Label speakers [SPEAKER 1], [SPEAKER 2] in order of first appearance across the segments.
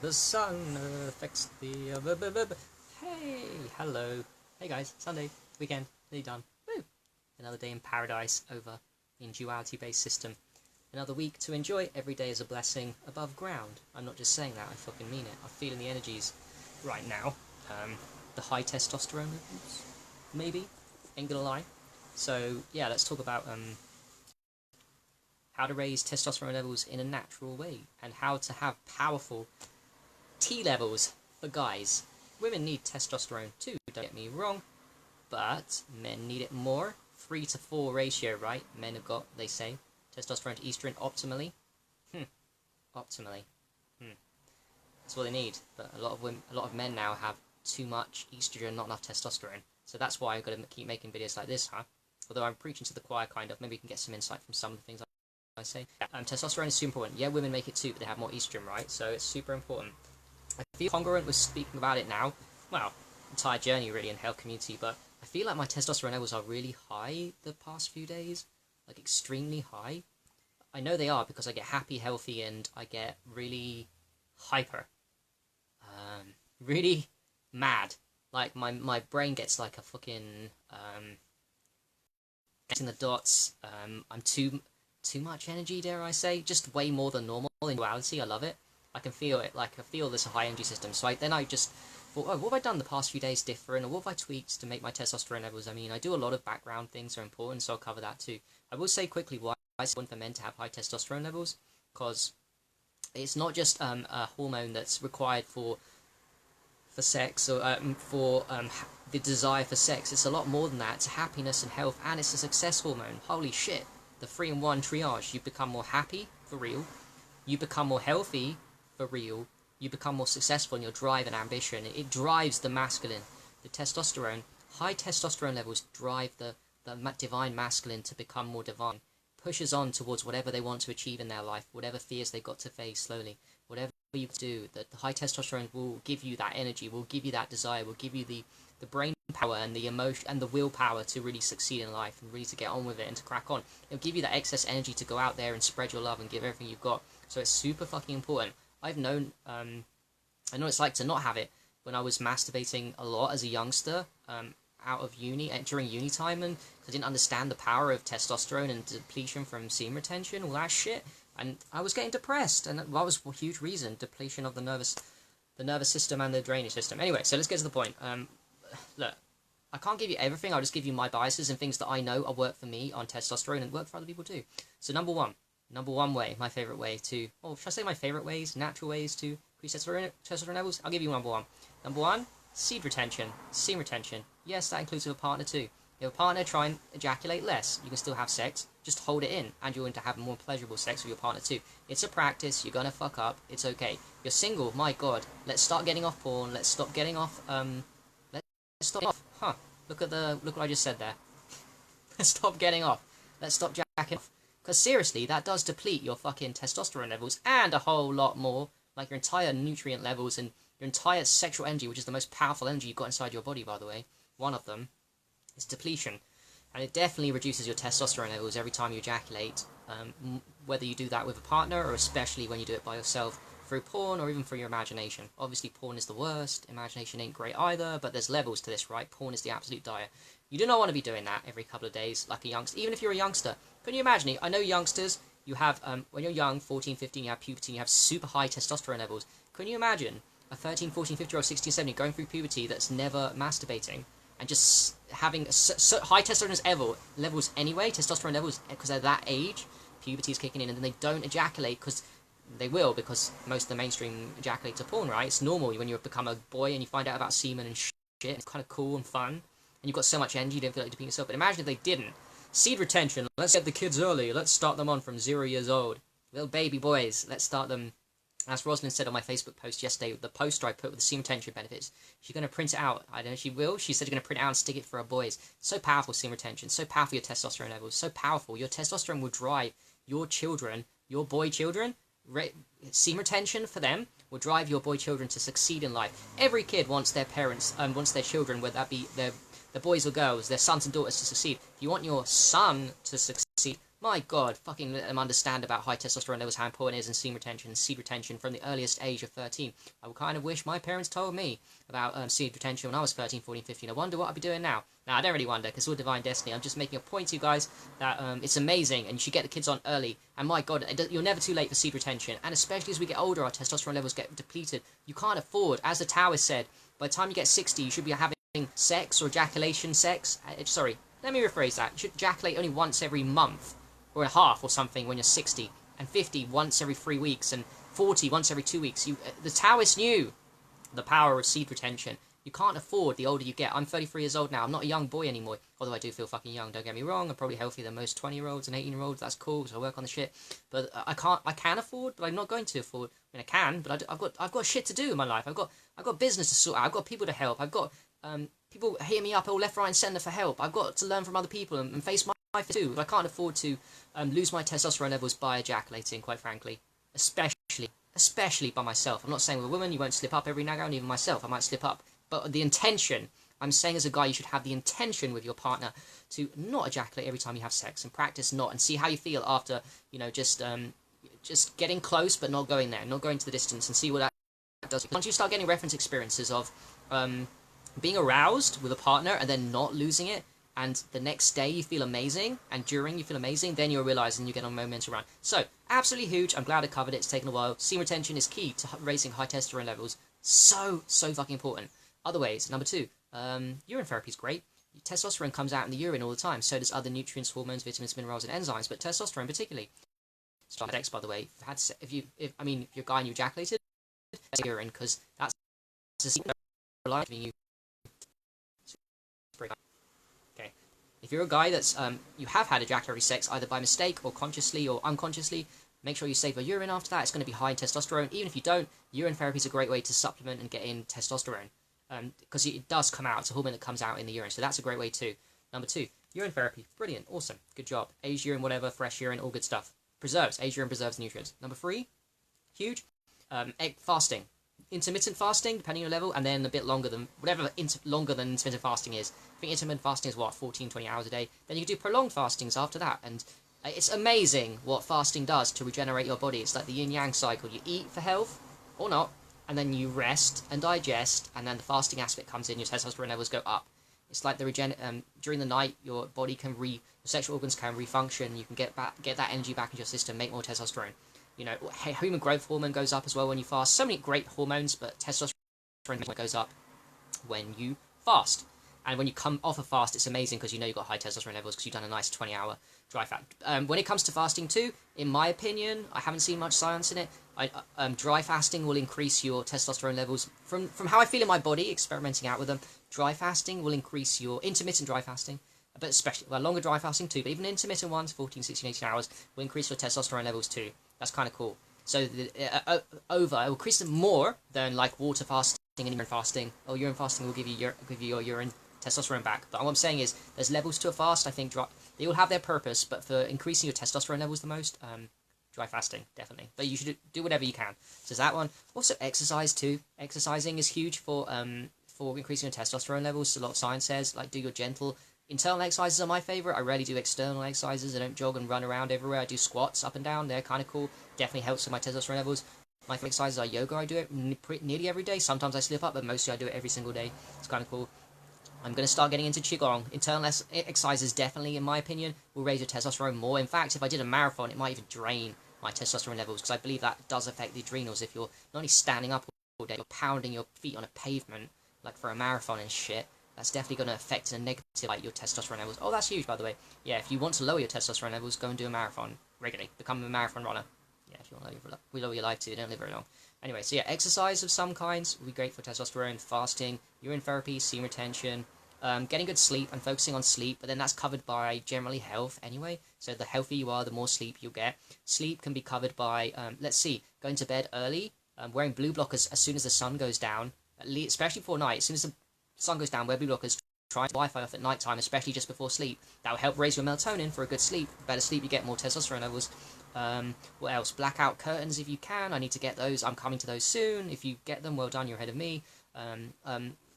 [SPEAKER 1] The sun affects the... Hey, hello. Hey guys, Sunday, weekend, nearly done. Woo! Another day in paradise over in duality-based system. Another week to enjoy. Every day is a blessing above ground. I'm not just saying that, I fucking mean it. I'm feeling the energies right now. The high testosterone levels, maybe? Ain't gonna lie. So, yeah, let's talk about how to raise testosterone levels in a natural way and how to have powerful T levels for guys. Women need testosterone too, don't get me wrong, but men need it more. 3 to 4 ratio, right? Men have got, they say, testosterone to estrogen optimally. Optimally. That's what they need. But a lot of men now have too much estrogen, not enough testosterone. So that's why I've got to keep making videos like this, huh? Although I'm preaching to the choir, kind of. Maybe you can get some insight from some of the things I say. Testosterone is super important. Yeah, women make it too, but they have more estrogen, right? So it's super important. I feel congruent with speaking about it now. Well, entire journey really in health community, but I feel like my testosterone levels are really high the past few days. Like extremely high. I know they are because I get happy, healthy, and I get really hyper. Really mad. Like my brain gets like a fucking getting the dots. I'm too much energy, dare I say, just way more than normal in duality. I love it. I can feel it. Like I feel this high energy system. So then I just thought, oh, what have I done the past few days different, or what have I tweaked to make my testosterone levels? I mean, I do a lot of background things that are important, so I'll cover that too. I will say quickly why it's important for men to have high testosterone levels, because it's not just a hormone that's required for sex or for the desire for sex. It's a lot more than that. It's happiness and health, and it's a success hormone. Holy shit. The 3-in-1 triage. You become more happy, for real. You become more healthy, for real. You become more successful in your drive and ambition. It drives the masculine. The testosterone, high testosterone levels drive the divine masculine to become more divine. Pushes on towards whatever they want to achieve in their life, whatever fears they've got to face slowly, whatever you do. The high testosterone will give you that energy, will give you that desire, will give you the brain power and the emotion and the willpower to really succeed in life and really to get on with it and to crack on. It'll give you that excess energy to go out there and spread your love and give everything you've got. So it's super fucking important. I've known, I know what it's like to not have it when I was masturbating a lot as a youngster, out of uni, during uni time, and I didn't understand the power of testosterone and depletion from semen retention, all that shit, and I was getting depressed, and that was a huge reason, depletion of the nervous system and the drainage system. Anyway, so let's get to the point. Look, I can't give you everything, I'll just give you my biases and things that I know work for me on testosterone and work for other people too. So number one way, my favourite way to, oh, should I say my favourite ways, natural ways to increase testosterone levels? I'll give you number one. Number one, seed retention, semen retention. Yes, that includes with a partner too. If you have a partner, try and ejaculate less. You can still have sex, just hold it in, and you're going to have more pleasurable sex with your partner too. It's a practice, you're going to fuck up, it's okay. If you're single, my god, let's start getting off porn, let's stop getting off, let's stop off. Look what I just said there. Let's stop getting off. Let's stop jacking off. Because seriously, that does deplete your fucking testosterone levels and a whole lot more, like your entire nutrient levels and your entire sexual energy, which is the most powerful energy you've got inside your body, by the way. One of them is depletion. And it definitely reduces your testosterone levels every time you ejaculate, whether you do that with a partner or especially when you do it by yourself through porn or even through your imagination. Obviously, porn is the worst. Imagination ain't great either, but there's levels to this, right? Porn is the absolute dire. You do not want to be doing that every couple of days like a youngster, even if you're a youngster. Can you imagine it? I know youngsters, you have, when you're young, 14, 15, you have puberty, and you have super high testosterone levels. Can you imagine a 13, 14, 15-year-old, 16, 17 going through puberty that's never masturbating and just having so high testosterone levels anyway, testosterone levels, because they're that age, puberty is kicking in, and then they don't ejaculate because they will, because most of the mainstream ejaculate to porn, right? It's normal when you become a boy and you find out about semen and shit, it's kind of cool and fun, and you've got so much energy, you don't feel like depleting yourself. But imagine if they didn't. Seed retention, let's get the kids early, let's start them on from 0 years old. Little baby boys, let's start them. As Rosalind said on my Facebook post yesterday, the poster I put with the semen retention benefits, she's going to print it out. I don't know if she will. She said she's going to print it out and stick it for her boys. So powerful, semen retention. So powerful, your testosterone levels. So powerful. Your testosterone will drive your children, your boy children. Semen retention for them will drive your boy children to succeed in life. Every kid wants their parents, wants their children, whether that be their boys or girls, their sons and daughters, to succeed. If you want your son to succeed, My God, fucking let them understand about high testosterone levels, how important it is, and seed retention from the earliest age of 13. I would kind of wish my parents told me about seed retention when I was 13, 14, 15. I wonder what I'd be doing now. Now, I don't really wonder, because it's all divine destiny. I'm just making a point to you guys that it's amazing, and you should get the kids on early. And my God, you're never too late for seed retention. And especially as we get older, our testosterone levels get depleted. You can't afford, as the Taoist said, by the time you get 60, you should be having sex or ejaculation sex. Sorry, let me rephrase that. You should ejaculate only once every month, or a half or something when you're 60, and 50 once every 3 weeks, and 40 once every 2 weeks. The Taoists knew the power of seed retention. You can't afford the older you get. I'm 33 years old now. I'm not a young boy anymore, although I do feel fucking young, don't get me wrong. I'm probably healthier than most 20-year-olds and 18-year-olds. That's cool, so I work on the shit. But I can afford, but I'm not going to afford. I mean, I can, but I've got shit to do in my life. I've got business to sort out. I've got people to help. I've got people hit me up all left, right, and centre for help. I've got to learn from other people and face my life too. I can't afford to lose my testosterone levels by ejaculating, quite frankly. Especially by myself. I'm not saying with a woman you won't slip up every now and even myself. I might slip up. But the intention, I'm saying as a guy, you should have the intention with your partner to not ejaculate every time you have sex, and practice not, and see how you feel after, just getting close but not going there, not going to the distance, and see what that does. Once you start getting reference experiences of being aroused with a partner and then not losing it, and the next day you feel amazing, and during you feel amazing, then you'll realise and you get on momentum around. So, absolutely huge. I'm glad I covered it. It's taken a while. Semen retention is key to raising high testosterone levels. So fucking important. Other ways. Number 2, urine therapy is great. Testosterone comes out in the urine all the time. So does other nutrients, hormones, vitamins, minerals, and enzymes. But testosterone particularly. Sex, by the way. If you're a guy and you ejaculated, urine, because that's giving you. Okay. If you're a guy that's you have had ejaculatory sex either by mistake or consciously or unconsciously, make sure you save your urine after that. It's going to be high in testosterone. Even if you don't, urine therapy is a great way to supplement and get in testosterone. Because it does come out. It's a hormone that comes out in the urine. So that's a great way too. Number 2, urine therapy. Brilliant. Awesome. Good job. Aged urine, whatever, fresh urine, all good stuff. Preserves. Aged urine preserves nutrients. Number 3, huge. Egg fasting. Intermittent fasting, depending on your level, and then a bit longer than, longer than intermittent fasting is. I think intermittent fasting is, 14, 20 hours a day. Then you can do prolonged fastings after that. And it's amazing what fasting does to regenerate your body. It's like the yin-yang cycle. You eat for health, or not, and then you rest and digest, and then the fasting aspect comes in, your testosterone levels go up. It's like during the night, your body can your sexual organs can refunction, you can get that energy back into your system, make more testosterone. Human growth hormone goes up as well when you fast. So many great hormones, but testosterone goes up when you fast. And when you come off a fast, it's amazing because you've got high testosterone levels because you've done a nice 20-hour dry fast. When it comes to fasting too, in my opinion, I haven't seen much science in it. Dry fasting will increase your testosterone levels. From how I feel in my body, experimenting out with them, dry fasting will increase your intermittent dry fasting, but especially longer dry fasting too. But even intermittent ones, 14, 16, 18 hours, will increase your testosterone levels too. That's kind of cool. So it will increase them more than like water fasting and urine fasting. Or urine fasting will give you your urine testosterone back. But what I'm saying is there's levels to a fast. I think they all have their purpose, but for increasing your testosterone levels the most, dry fasting, definitely. But you should do whatever you can. So there's that one. Also exercise too. Exercising is huge for increasing your testosterone levels. A lot of science says, like, do your gentle internal exercises are my favorite. I rarely do external exercises. I don't jog and run around everywhere. I do squats up and down. They're kind of cool. Definitely helps with my testosterone levels. My favorite exercises are yoga. I do it nearly every day. Sometimes I slip up, but mostly I do it every single day. It's kind of cool. I'm going to start getting into Qigong. Internal exercises definitely, in my opinion, will raise your testosterone more. In fact, if I did a marathon, it might even drain my testosterone levels, because I believe that does affect the adrenals. If you're not only standing up all day, you're pounding your feet on a pavement, like for a marathon and shit, that's definitely going to affect in a negative light your testosterone levels. Oh, that's huge, by the way. Yeah, if you want to lower your testosterone levels, go and do a marathon regularly. Become a marathon runner. Yeah, if you want to lower your life too, don't live very long. Anyway, so yeah, exercise of some kinds will be great for testosterone, fasting, urine therapy, semen retention, getting good sleep and focusing on sleep, but then that's covered by generally health anyway. So the healthier you are, the more sleep you'll get. Sleep can be covered by, going to bed early, wearing blue blockers as soon as the sun goes down, especially before night. As soon as the sun goes down, wear blue blockers, try Wi-Fi off at night time, especially just before sleep. That will help raise your melatonin for a good sleep. The better sleep you get, more testosterone levels. What else? Blackout curtains if you can. I need to get those. I'm coming to those soon. If you get them, well done, you're ahead of me.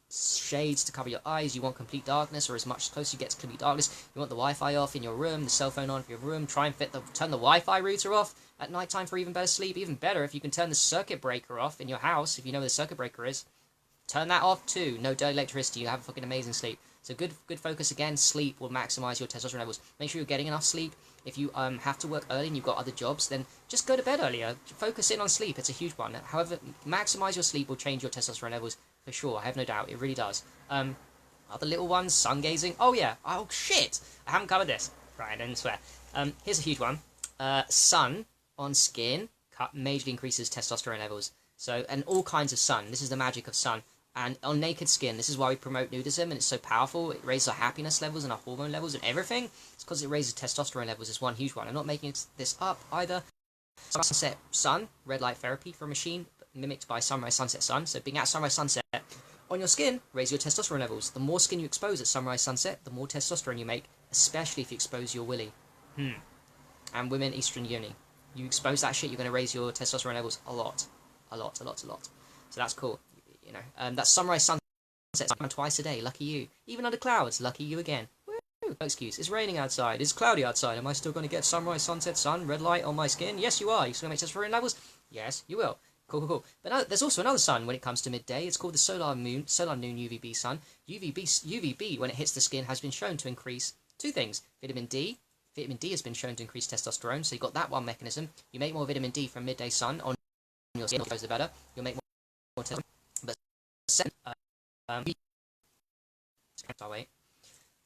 [SPEAKER 1] shades to cover your eyes. You want complete darkness, or as much close you get to complete darkness. You want the Wi-Fi off in your room, the cell phone on in your room. Try and turn the Wi-Fi router off at night time for even better sleep. Even better if you can turn the circuit breaker off in your house, if you know where the circuit breaker is. Turn that off too. No dirty electricity. You have fucking amazing sleep. So good focus again. Sleep will maximize your testosterone levels. Make sure you're getting enough sleep. If you have to work early and you've got other jobs, then just go to bed earlier. Focus in on sleep. It's a huge one. However, maximize your sleep will change your testosterone levels for sure. I have no doubt. It really does. Other little ones, sun gazing. Oh yeah. Oh shit. I haven't covered this. Right, I didn't swear. Here's a huge one. Sun on skin majorly increases testosterone levels. So, and all kinds of sun. This is the magic of sun. And on naked skin, this is why we promote nudism, and it's so powerful. It raises our happiness levels and our hormone levels and everything. It's because it raises testosterone levels. It's one huge one. I'm not making this up either. Sunset sun, red light therapy for a machine, mimicked by sunrise, sunset, sun. So being at sunrise, sunset on your skin, raise your testosterone levels. The more skin you expose at sunrise, sunset, the more testosterone you make, especially if you expose your willy. And women, estrogen yoni. You expose that shit, you're going to raise your testosterone levels a lot. A lot. So that's cool. You know, that's sunrise, sunset twice a day. Lucky you. Even under clouds, lucky you again. Woo! No excuse. It's raining outside. It's cloudy outside. Am I still going to get sunrise, sunset, sun, red light on my skin? Yes, you are. You still going to make testosterone levels? Yes, you will. Cool. But no, there's also another sun when it comes to midday. It's called the solar noon UVB sun. UVB when it hits the skin has been shown to increase two things. Vitamin D. Vitamin D has been shown to increase testosterone. So you got that one mechanism. You make more vitamin D from midday sun on your skin, the better. You'll make more testosterone.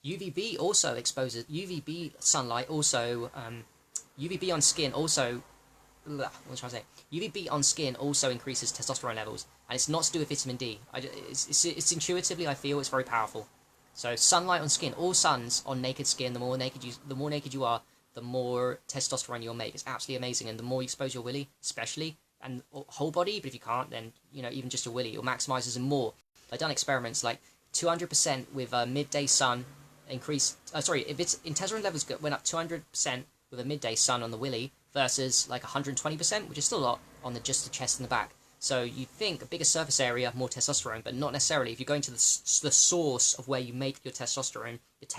[SPEAKER 1] UVB also exposes UVB sunlight also UVB on skin also what was I trying to say? UVB on skin also increases testosterone levels, and it's not to do with vitamin D. It's intuitively I feel it's very powerful. So sunlight on skin, all suns on naked skin. The more naked you are, the more testosterone you'll make. It's absolutely amazing, and the more you expose your willy, especially. And whole body, but if you can't, then, you know, even just your willy, it maximizes and more. I've done experiments like 200% with a midday sun increase. If its testosterone levels went up 200% with a midday sun on the willy versus like 120%, which is still a lot on just the chest and the back. So you think a bigger surface area, more testosterone, but not necessarily. If you're going to the source of where you make your testosterone, your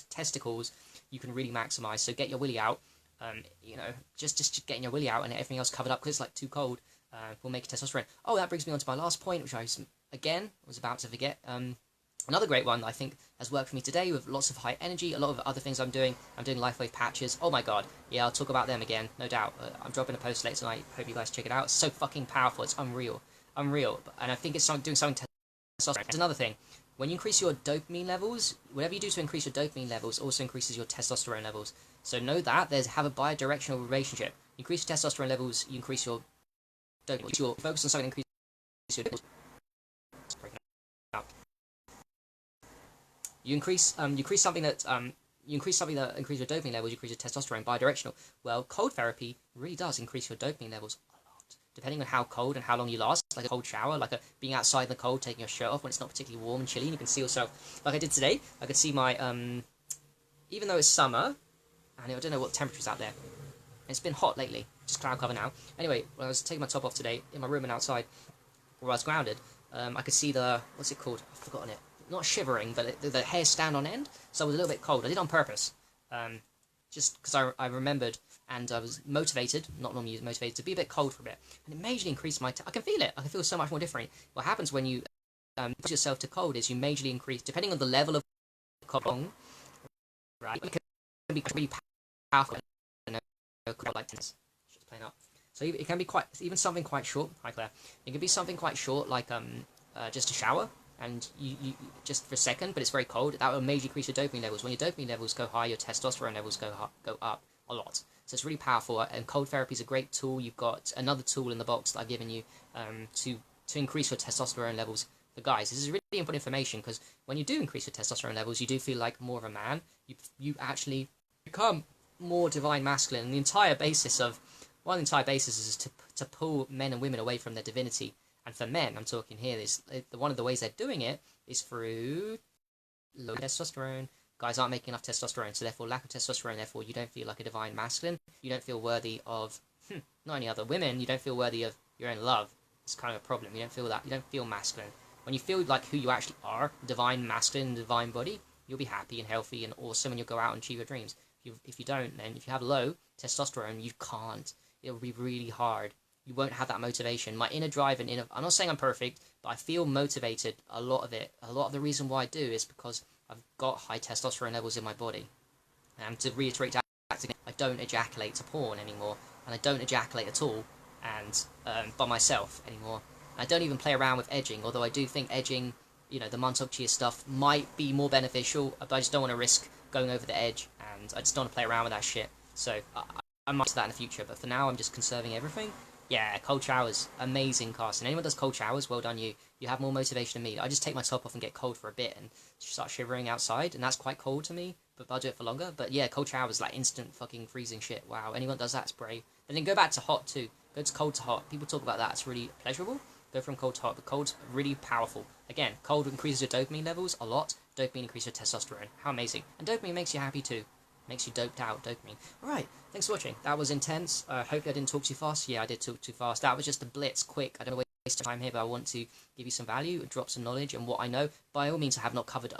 [SPEAKER 1] testicles, you can really maximize. So get your willy out. You know, just getting your willy out and everything else covered up because it's like too cold will make testosterone. Oh, that brings me on to my last point, which I was about to forget. Another great one that I think has worked for me today with lots of high energy, a lot of other things I'm doing. I'm doing Lifewave Patches. Oh my god. Yeah, I'll talk about them again, no doubt. I'm dropping a post later tonight. Hope you guys check it out. It's so fucking powerful. It's unreal. And I think it's doing something testosterone. There's another thing. When you increase your dopamine levels, whatever you do to increase your dopamine levels also increases your testosterone levels. So know that. Have a bi-directional relationship. You increase your testosterone levels, you increase your dopamine. You focus on something that increases your dopamine. You increase something that increases your dopamine levels, you increase your testosterone, bi-directional. Well, cold therapy really does increase your dopamine levels a lot, depending on how cold and how long you last. Like a cold shower, like being outside in the cold, taking your shirt off when it's not particularly warm and chilly, and you can see yourself, like I did today. I could see my, even though it's summer, and I don't know what temperature's out there. It's been hot lately, just cloud cover now. Anyway, when I was taking my top off today, in my room and outside, where I was grounded, I could see what's it called? I've forgotten it. Not shivering, but the hair stand on end, so I was a little bit cold. I did it on purpose, just because I remembered, and I was motivated, not normally motivated, to be a bit cold for a bit, and it majorly increased my. I can feel it. I can feel so much more different. What happens when you put yourself to cold is you majorly increase, depending on the level of cold, right? It can be really powerful. Like tennis, just playing up. So it can be even something quite short. Hi Claire. It can be something quite short, like just a shower. And you just for a second, but it's very cold. That will majorly increase your dopamine levels. When your dopamine levels go high, your testosterone levels go up a lot. So it's really powerful. And cold therapy is a great tool. You've got another tool in the box that I've given you to increase your testosterone levels. For guys, this is really important information because when you do increase your testosterone levels, you do feel like more of a man. You actually become more divine masculine. And the entire basis is to pull men and women away from their divinity. And for men, I'm talking here, one of the ways they're doing it is through low testosterone. Guys aren't making enough testosterone, so therefore lack of testosterone, therefore you don't feel like a divine masculine. You don't feel worthy of, not any other women, you don't feel worthy of your own love. It's kind of a problem. You don't feel that. You don't feel masculine. When you feel like who you actually are, divine masculine, divine body, you'll be happy and healthy and awesome, and you'll go out and achieve your dreams. If you don't, then if you have low testosterone, you can't. It'll be really hard. You won't have that motivation. My inner drive and I'm not saying I'm perfect, but I feel motivated a lot of it. A lot of the reason why I do is because I've got high testosterone levels in my body. And to reiterate that again, I don't ejaculate to porn anymore, and I don't ejaculate at all, and by myself anymore. I don't even play around with edging, although I do think edging, the Montauk Chia stuff might be more beneficial, but I just don't want to risk going over the edge, and I just don't want to play around with that shit. So I might do that in the future, but for now I'm just conserving everything. Yeah, cold showers, amazing, Carson. Anyone does cold showers, well done you. You have more motivation than me. I just take my top off and get cold for a bit and start shivering outside, and that's quite cold to me, but I'll do it for longer. But yeah, cold showers, like instant fucking freezing shit. Wow, anyone does that, it's brave. And then go back to hot too. Go to cold to hot. People talk about that, it's really pleasurable. Go from cold to hot, but cold's really powerful. Again, cold increases your dopamine levels a lot. Dopamine increases your testosterone. How amazing. And dopamine makes you happy too. Makes you doped out, dopamine. Alright, thanks for watching. That was intense. Hopefully I didn't talk too fast. Yeah, I did talk too fast. That was just a blitz, quick. I don't want to waste time here, but I want to give you some value, drop some knowledge, and what I know. By all means, I have not covered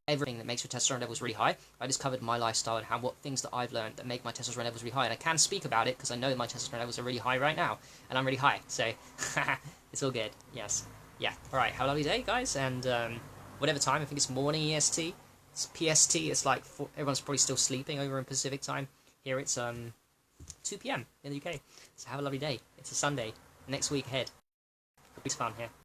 [SPEAKER 1] everything that makes your testosterone levels really high. I just covered my lifestyle and what things that I've learned that make my testosterone levels really high. And I can speak about it because I know my testosterone levels are really high right now. And I'm really high, so it's all good. Yes. Yeah. Alright, have a lovely day, guys, and whatever time, I think it's morning EST. It's PST, it's like, everyone's probably still sleeping over in Pacific time. Here it's 2 PM in the UK. So have a lovely day. It's a Sunday. Next week ahead. It's fun here.